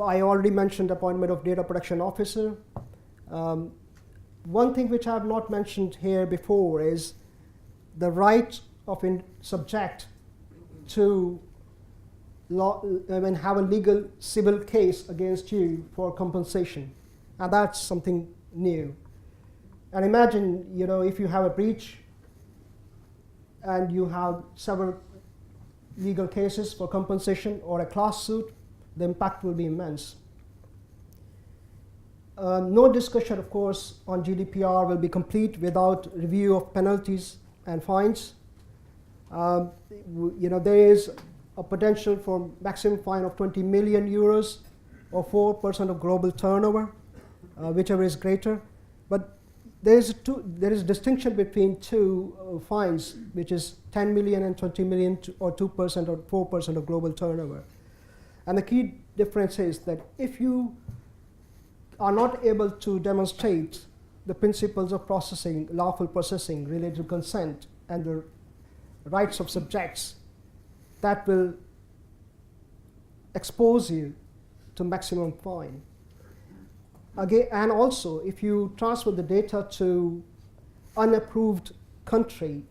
I already mentioned appointment of data protection officer. One thing which I have not mentioned here before is the right of subject to have a legal civil case against you for compensation. And that's something new. And imagine, if you have a breach and you have several legal cases for compensation or a class suit, the impact will be immense. No discussion, of course, on GDPR will be complete without review of penalties and fines. There is a potential for maximum fine of 20 million euros or 4% of global turnover, whichever is greater. But there is distinction between two fines, which is 10 million and 20 million, or 2% or 4% of global turnover. And the key difference is that if you are not able to demonstrate the principles of processing, lawful processing related to consent and the rights of subjects, that will expose you to maximum fine. Again, and also, if you transfer the data to unapproved country,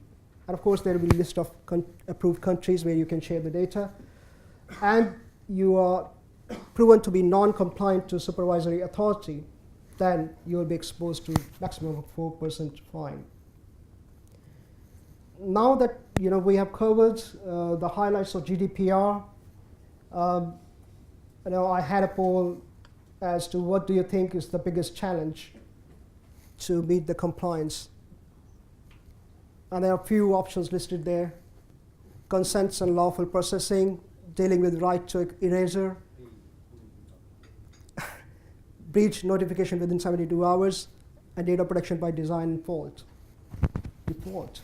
and of course there will be a list of approved countries where you can share the data, and you are proven to be non-compliant to supervisory authority, then you will be exposed to maximum of 4% fine. Now that we have covered the highlights of GDPR, I had a poll as to what do you think is the biggest challenge to meet the compliance. And there are a few options listed there: consents and lawful processing, dealing with right to erasure, breach notification within 72 hours, and data protection by design and default. Default,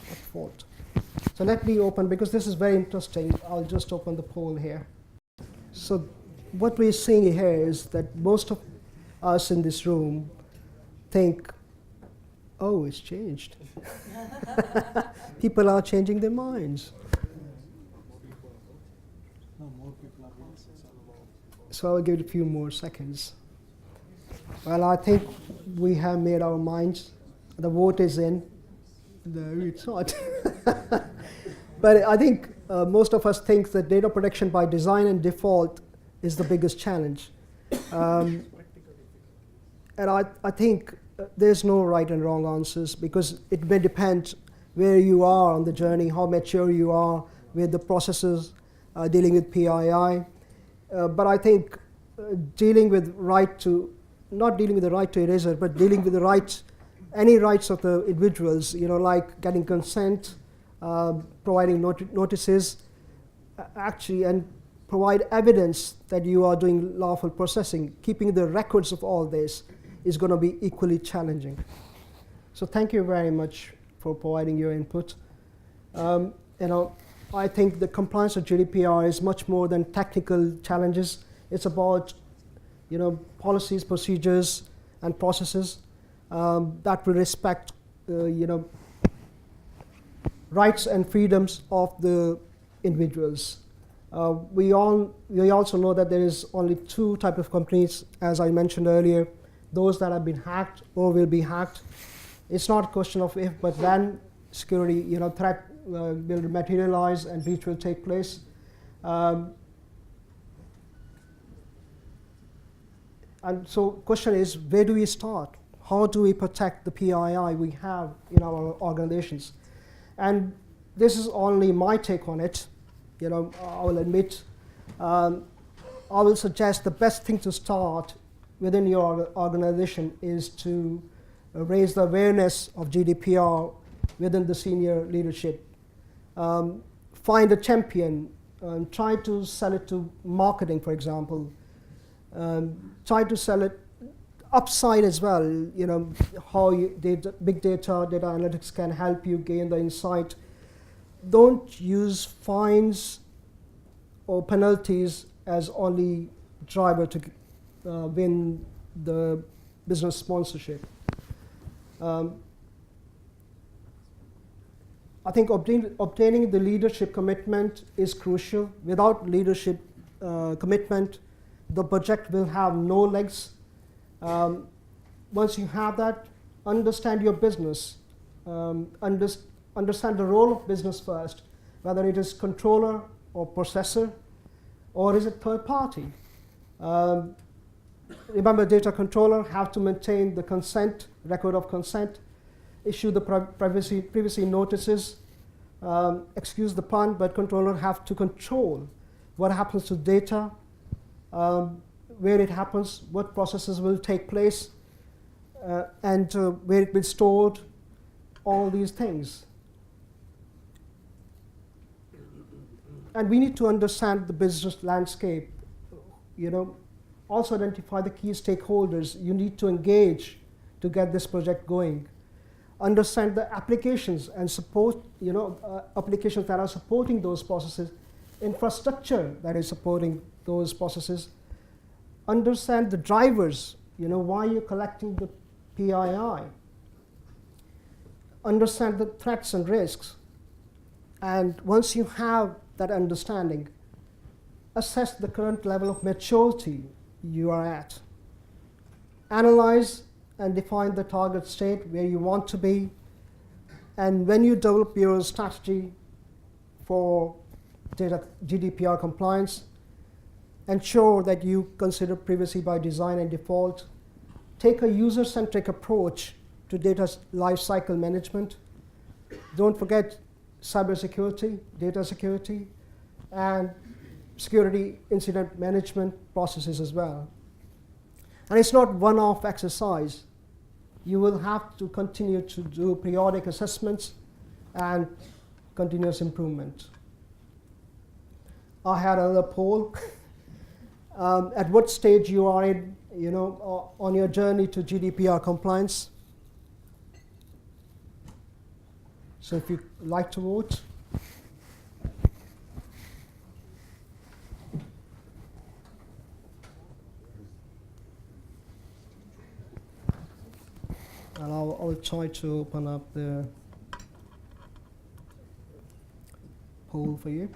not fault. So let me open, because this is very interesting, I'll just open the poll here. So what we're seeing here is that most of us in this room think, oh, it's changed. People are changing their minds. So I'll give it a few more seconds. Well, I think we have made our minds. The vote is in. No, it's not. But I think most of us think that data protection by design and default is the biggest challenge. And I think there's no right and wrong answers, because it may depend where you are on the journey, how mature you are with the processes, dealing with PII. But I think dealing with not dealing with the right to erasure, but dealing with any rights of the individuals, like getting consent, providing notices, actually, and provide evidence that you are doing lawful processing. Keeping the records of all this is going to be equally challenging. So thank you very much for providing your input. I think the compliance with GDPR is much more than technical challenges. It's about policies, procedures, and processes that will respect rights and freedoms of the individuals. We also know that there is only two types of companies, as I mentioned earlier: those that have been hacked or will be hacked. It's not a question of if, but when security threat will materialize and breach will take place. And so question is, where do we start? How do we protect the PII we have in our organizations? And this is only my take on it. I will admit, I will suggest the best thing to start within your organization is to raise the awareness of GDPR within the senior leadership. Find a champion, try to sell it to marketing, for example. Try to sell it upside as well, how big data analytics can help you gain the insight. Don't use fines or penalties as only driver to win the business sponsorship. I think obtaining the leadership commitment is crucial. Without leadership commitment, the project will have no legs. Once you have that, understand your business. Understand the role of business first, whether it is controller or processor, or is it third party. Remember, data controller have to maintain the consent, record of consent, issue the privacy notices. Excuse the pun, but controller have to control what happens to data, where it happens, what processes will take place, and where it will be stored, all these things. And we need to understand the business landscape, also identify the key stakeholders you need to engage to get this project going. Understand the applications and support, applications that are supporting those processes, infrastructure that is supporting those processes. Understand the drivers, why you're collecting the PII. Understand the threats and risks. And once you have that understanding, assess the current level of maturity you are at. Analyze and define the target state where you want to be. And when you develop your strategy for GDPR compliance, ensure that you consider privacy by design and default. Take a user-centric approach to data lifecycle management. Don't forget cybersecurity, data security, and security incident management processes as well. And it's not one-off exercise. You will have to continue to do periodic assessments and continuous improvement. I had another poll. At what stage you are on your journey to GDPR compliance. So if you'd like to vote. And I'll try to open up the poll for you.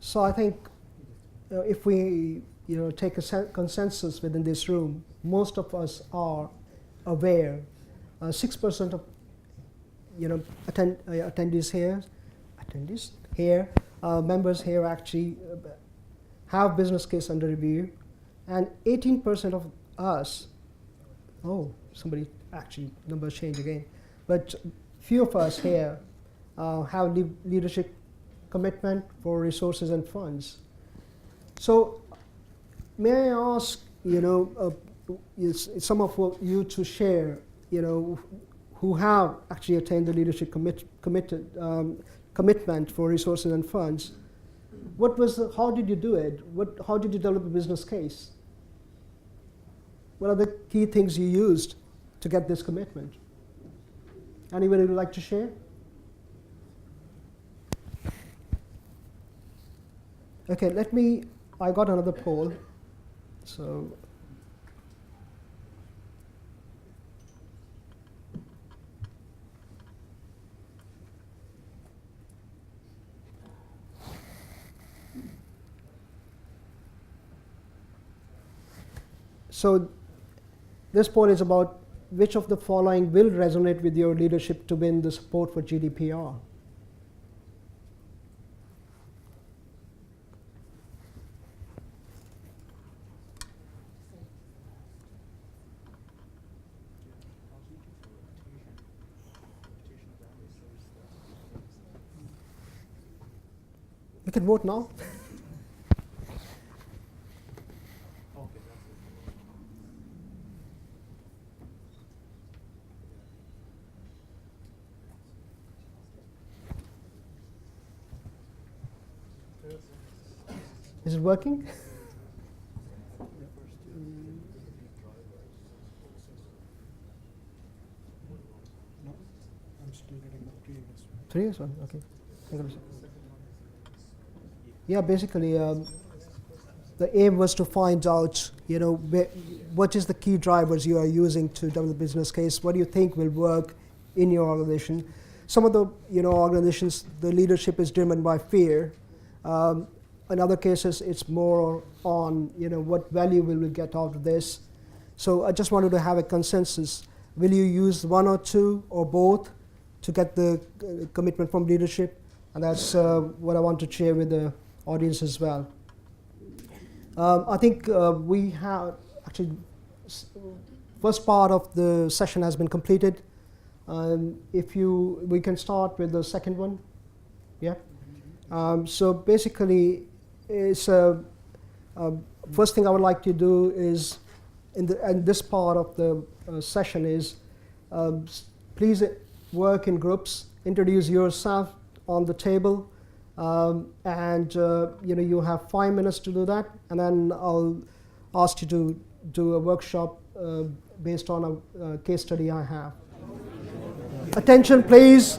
So I think if we take a consensus within this room, most of us are aware. 6% of attendees here, members here actually have business case under review, and 18% of us. Oh, somebody actually numbers change again, but few of us here have leadership commitment for resources and funds. So may I ask, some of you to share, who have actually attained the leadership commitment for resources and funds. How did you do it? How did you develop a business case? What are the key things you used to get this commitment? Anybody would like to share? Okay, I got another poll. So this poll is about which of the following will resonate with your leadership to win the support for GDPR. You can vote now. Is it working? No, I'm still getting the previous one. Previous one, okay. Hang on a second. Yeah, basically, the aim was to find out, what is the key drivers you are using to develop the business case. What do you think will work in your organization? Some of the, organizations, the leadership is driven by fear. In other cases, it's more on, what value will we get out of this. So I just wanted to have a consensus. Will you use one or two or both to get the commitment from leadership? And that's what I want to share with the audience as well. I think we have actually first part of the session has been completed. We can start with the second one. Yeah. So basically, first thing I would like to do is in this part of the session is please work in groups, introduce yourself on the table. And you have 5 minutes to do that, and then I'll ask you to do a workshop based on a case study I have. Attention, please.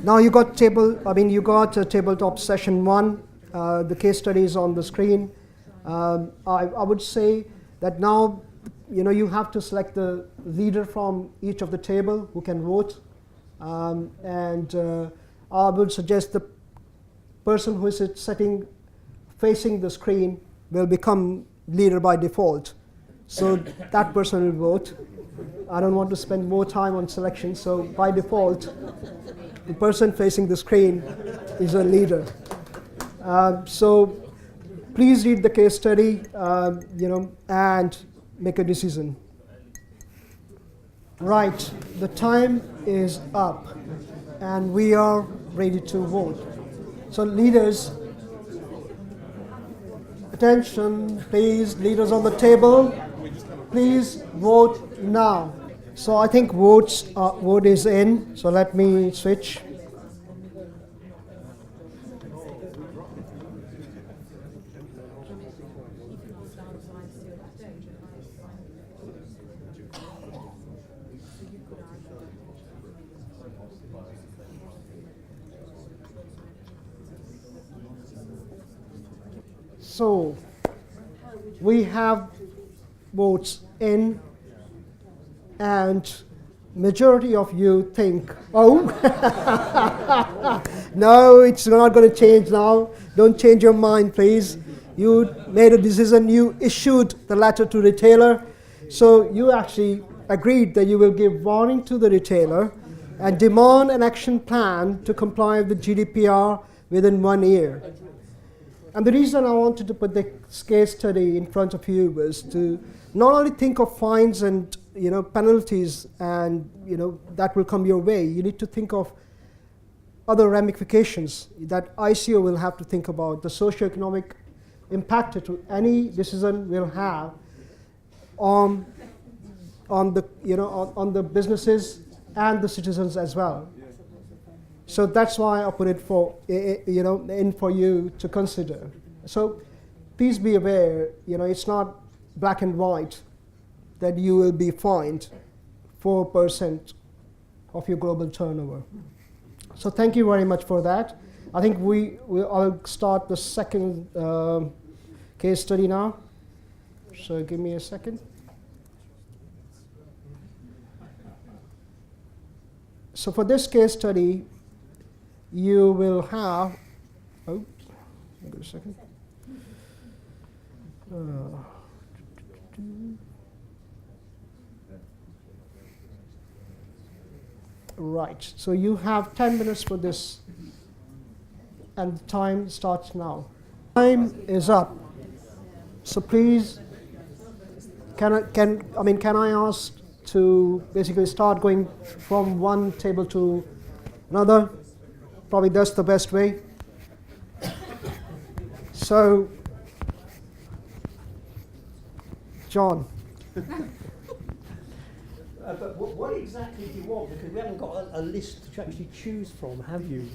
Now you got tabletop session 1. The case study is on the screen. I would say that now you have to select the leader from each of the table who can vote. And I would suggest the person who is sitting facing the screen will become leader by default. So that person will vote. I don't want to spend more time on selection, so by default, the person facing the screen is a leader. So please read the case study, and make a decision. Right, the time is up, and we are ready to vote. So leaders, attention, please, leaders on the table, please vote now. So I think vote is in, so let me switch. So we have votes in, and majority of you think, oh, no, it's not going to change now. Don't change your mind, please. You made a decision, you issued the letter to retailer, so you actually agreed that you will give warning to the retailer and demand an action plan to comply with GDPR within 1 year. And the reason I wanted to put this case study in front of you was to not only think of fines and penalties and that will come your way. You need to think of other ramifications that ICO will have to think about, the socioeconomic impact to any decision will have on the businesses and the citizens as well. So that's why I put it in for you to consider. So please be aware, it's not black and white that you will be fined 4% of your global turnover. So thank you very much for that. I think I'll start the second case study now. So give me a second. So for this case study, you will have, give me a second. Right, so you have 10 minutes for this, and the time starts now. Time is up. So please, can I ask to basically start going from one table to another? Probably that's the best way. So, John. But what exactly do you want? Because we haven't got a list to actually choose from, have you?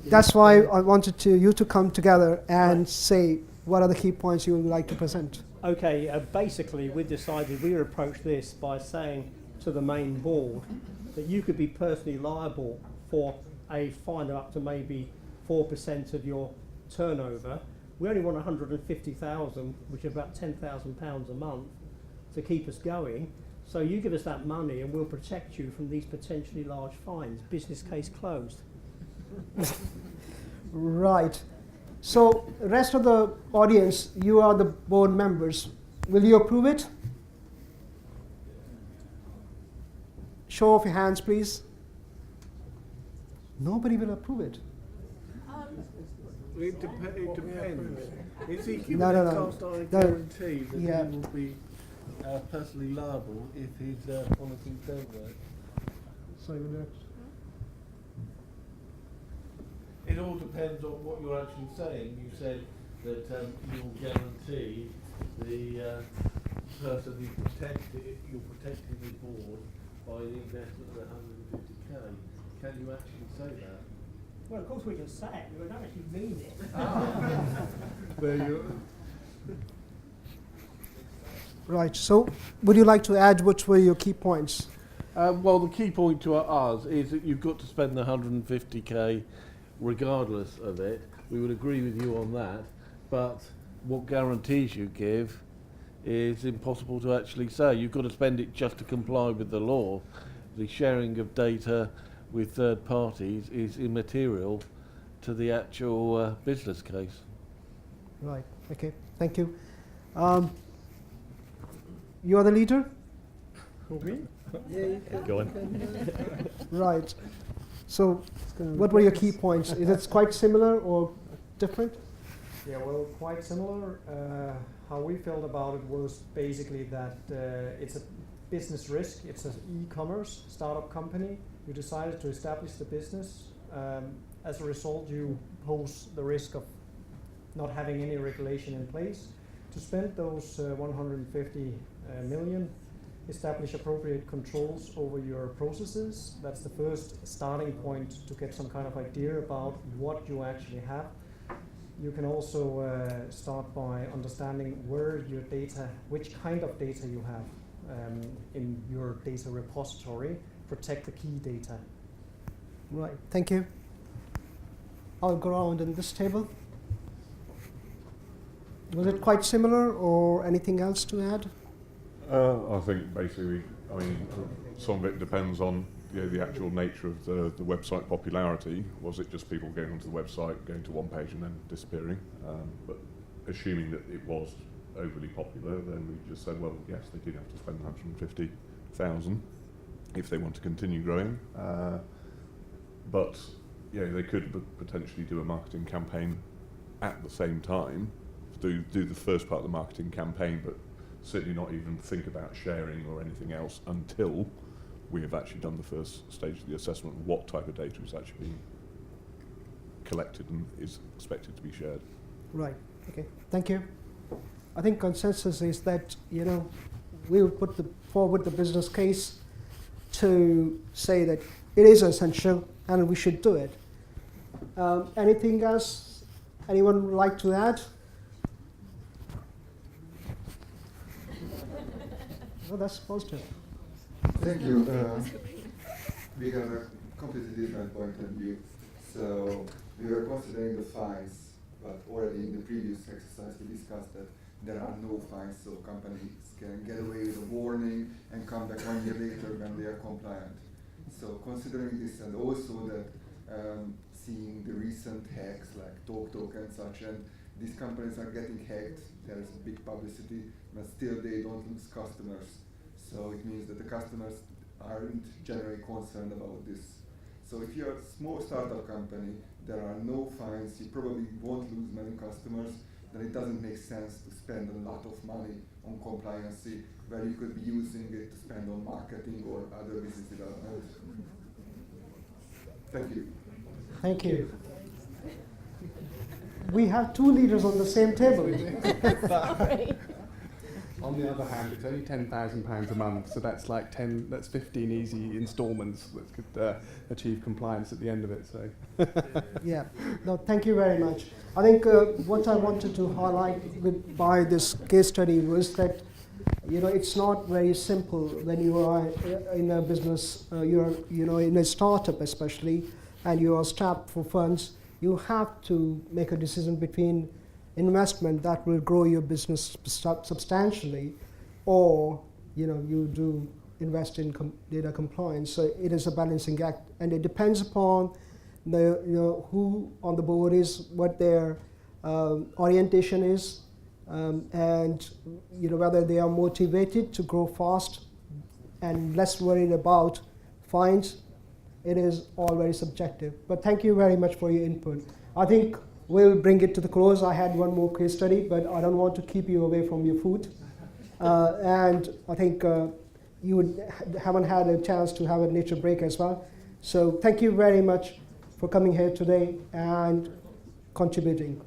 That's why I wanted you to come together and say what are the key points you would like to present. Okay, basically we decided we would approach this by saying to the main board that you could be personally liable for a fine of up to maybe 4% of your turnover. We only want 150,000, which is about £10,000 a month, to keep us going. So you give us that money and we'll protect you from these potentially large fines. Business case closed. Right. So the rest of the audience, you are the board members. Will you approve it? Show of your hands, please. Nobody will approve it. It depends. Is he giving No. a cast iron guarantee that Yeah. he will be personally liable if his policies don't work? Sorry, It all depends on what you're actually saying. You said that you'll guarantee the person you're protecting the board by the investment of 150k. Can you actually say that? Well, of course we can say it, but we don't actually mean it. Where you Right. So would you like to add which were your key points? well, the key point to us is that you've got to spend the 150k regardless of it. We would agree with you on that, but what guarantees you give is impossible to actually say. You've got to spend it just to comply with the law. The sharing of data with third parties is immaterial to the actual business case. Right. Okay. Thank you. You are the leader? Go on. Right. So, what were your key points? Is it quite similar or different? Yeah, well, quite similar. How we felt about it was basically that it's a business risk. It's an e-commerce startup company. You decided to establish the business. As a result, you pose the risk of not having any regulation in place. To spend those 150 million, establish appropriate controls over your processes. That's the first starting point to get some kind of idea about what you actually have. You can also start by understanding where your data, which kind of data you have in your data repository. Protect the key data. Right. Thank you. I'll go around in this table. Was it quite similar or anything else to add? I think basically, I mean, some of it depends on the actual nature of the website popularity. Was it just people going onto the website, going to one page and then disappearing? But assuming that it was overly popular, then we just said, well, yes, they did have to spend 150,000 if they want to continue growing. But they could potentially do a marketing campaign at the same time, do the first part of the marketing campaign, but certainly not even think about sharing or anything else until we have actually done the first stage of the assessment of what type of data is actually being collected and is expected to be shared. Right. Okay. Thank you. I think consensus is that we will put forward the business case to say that it is essential and we should do it. Anything else anyone would like to add? Oh, that's positive. Thank you. We have a completely different point of view. So we were considering the fines, but already in the previous exercise we discussed that there are no fines, so companies can get away with a warning and come back 1 year later when they are compliant. So considering this, and also that seeing the recent hacks like TalkTalk and such, and these companies are getting hacked, there is big publicity, but still they don't lose customers. So it means that the customers aren't generally concerned about this. So if you're a small startup company, there are no fines, you probably won't lose many customers, then it doesn't make sense to spend a lot of money on compliancy where you could be using it to spend on marketing or other business development. Thank you. Thank you. We have two leaders on the same table. Sorry. On the other hand, it's only £10,000 a month, so that's like 15 easy instalments that could achieve compliance at the end of it. So, yeah. No, thank you very much. I think what I wanted to highlight by this case study was that it's not very simple when you are in a business, you're in a startup especially, and you are strapped for funds. You have to make a decision between investment that will grow your business substantially, or you do invest in data compliance. So it is a balancing act, and it depends upon who on the board is, what their orientation is, and whether they are motivated to grow fast and less worried about fines. It is all very subjective. But thank you very much for your input. I think we'll bring it to the close. I had one more case study, but I don't want to keep you away from your food. And I think you haven't had a chance to have a nature break as well. So thank you very much for coming here today and contributing.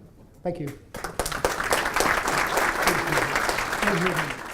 Thank you. Thank you.